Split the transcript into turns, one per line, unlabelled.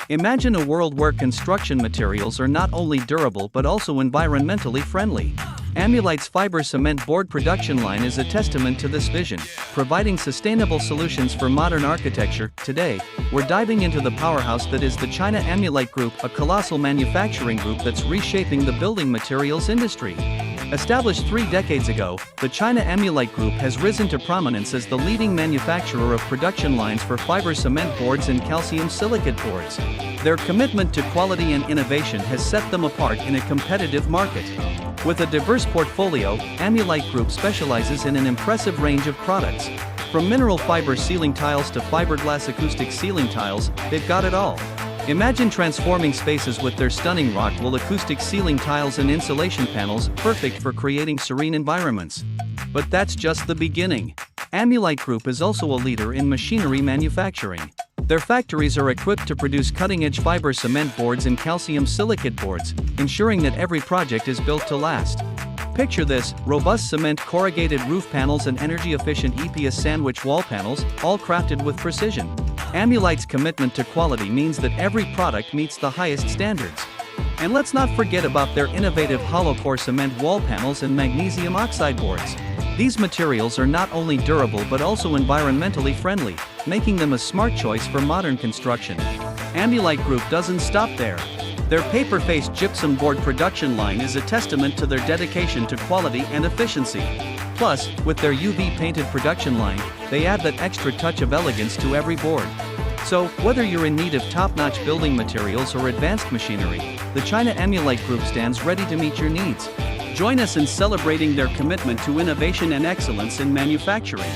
Imagine a world where construction materials are not only durable but also environmentally friendly. Amulite's fiber cement board production line is a testament to this vision, providing sustainable solutions for modern architecture. Today, we're diving into the powerhouse that is the China Amulite Group, a colossal manufacturing group that's reshaping the building materials industry. Established 3 decades ago, the China Amulite Group has risen to prominence as the leading manufacturer of production lines for fiber cement boards and calcium silicate boards. Their commitment to quality and innovation has set them apart in a competitive market. With a diverse portfolio, Amulite Group specializes in an impressive range of products. From mineral fiber ceiling tiles to fiberglass acoustic ceiling tiles, they've got it all. Imagine transforming spaces with their stunning rock-wool acoustic ceiling tiles and insulation panels, perfect for creating serene environments. But that's just the beginning. Amulite Group is also a leader in machinery manufacturing. Their factories are equipped to produce cutting-edge fiber cement boards and calcium silicate boards, ensuring that every project is built to last. Picture this: robust cement corrugated roof panels and energy-efficient EPS sandwich wall panels, all crafted with precision. Amulite's commitment to quality means that every product meets the highest standards. And let's not forget about their innovative hollow-core cement wall panels and magnesium oxide boards. These materials are not only durable but also environmentally friendly, making them a smart choice for modern construction. Amulite Group doesn't stop there. Their paper-faced gypsum board production line is a testament to their dedication to quality and efficiency. Plus, with their UV-painted production line, they add that extra touch of elegance to every board. So, whether you're in need of top-notch building materials or advanced machinery, the China Amulite Group stands ready to meet your needs. Join us in celebrating their commitment to innovation and excellence in manufacturing.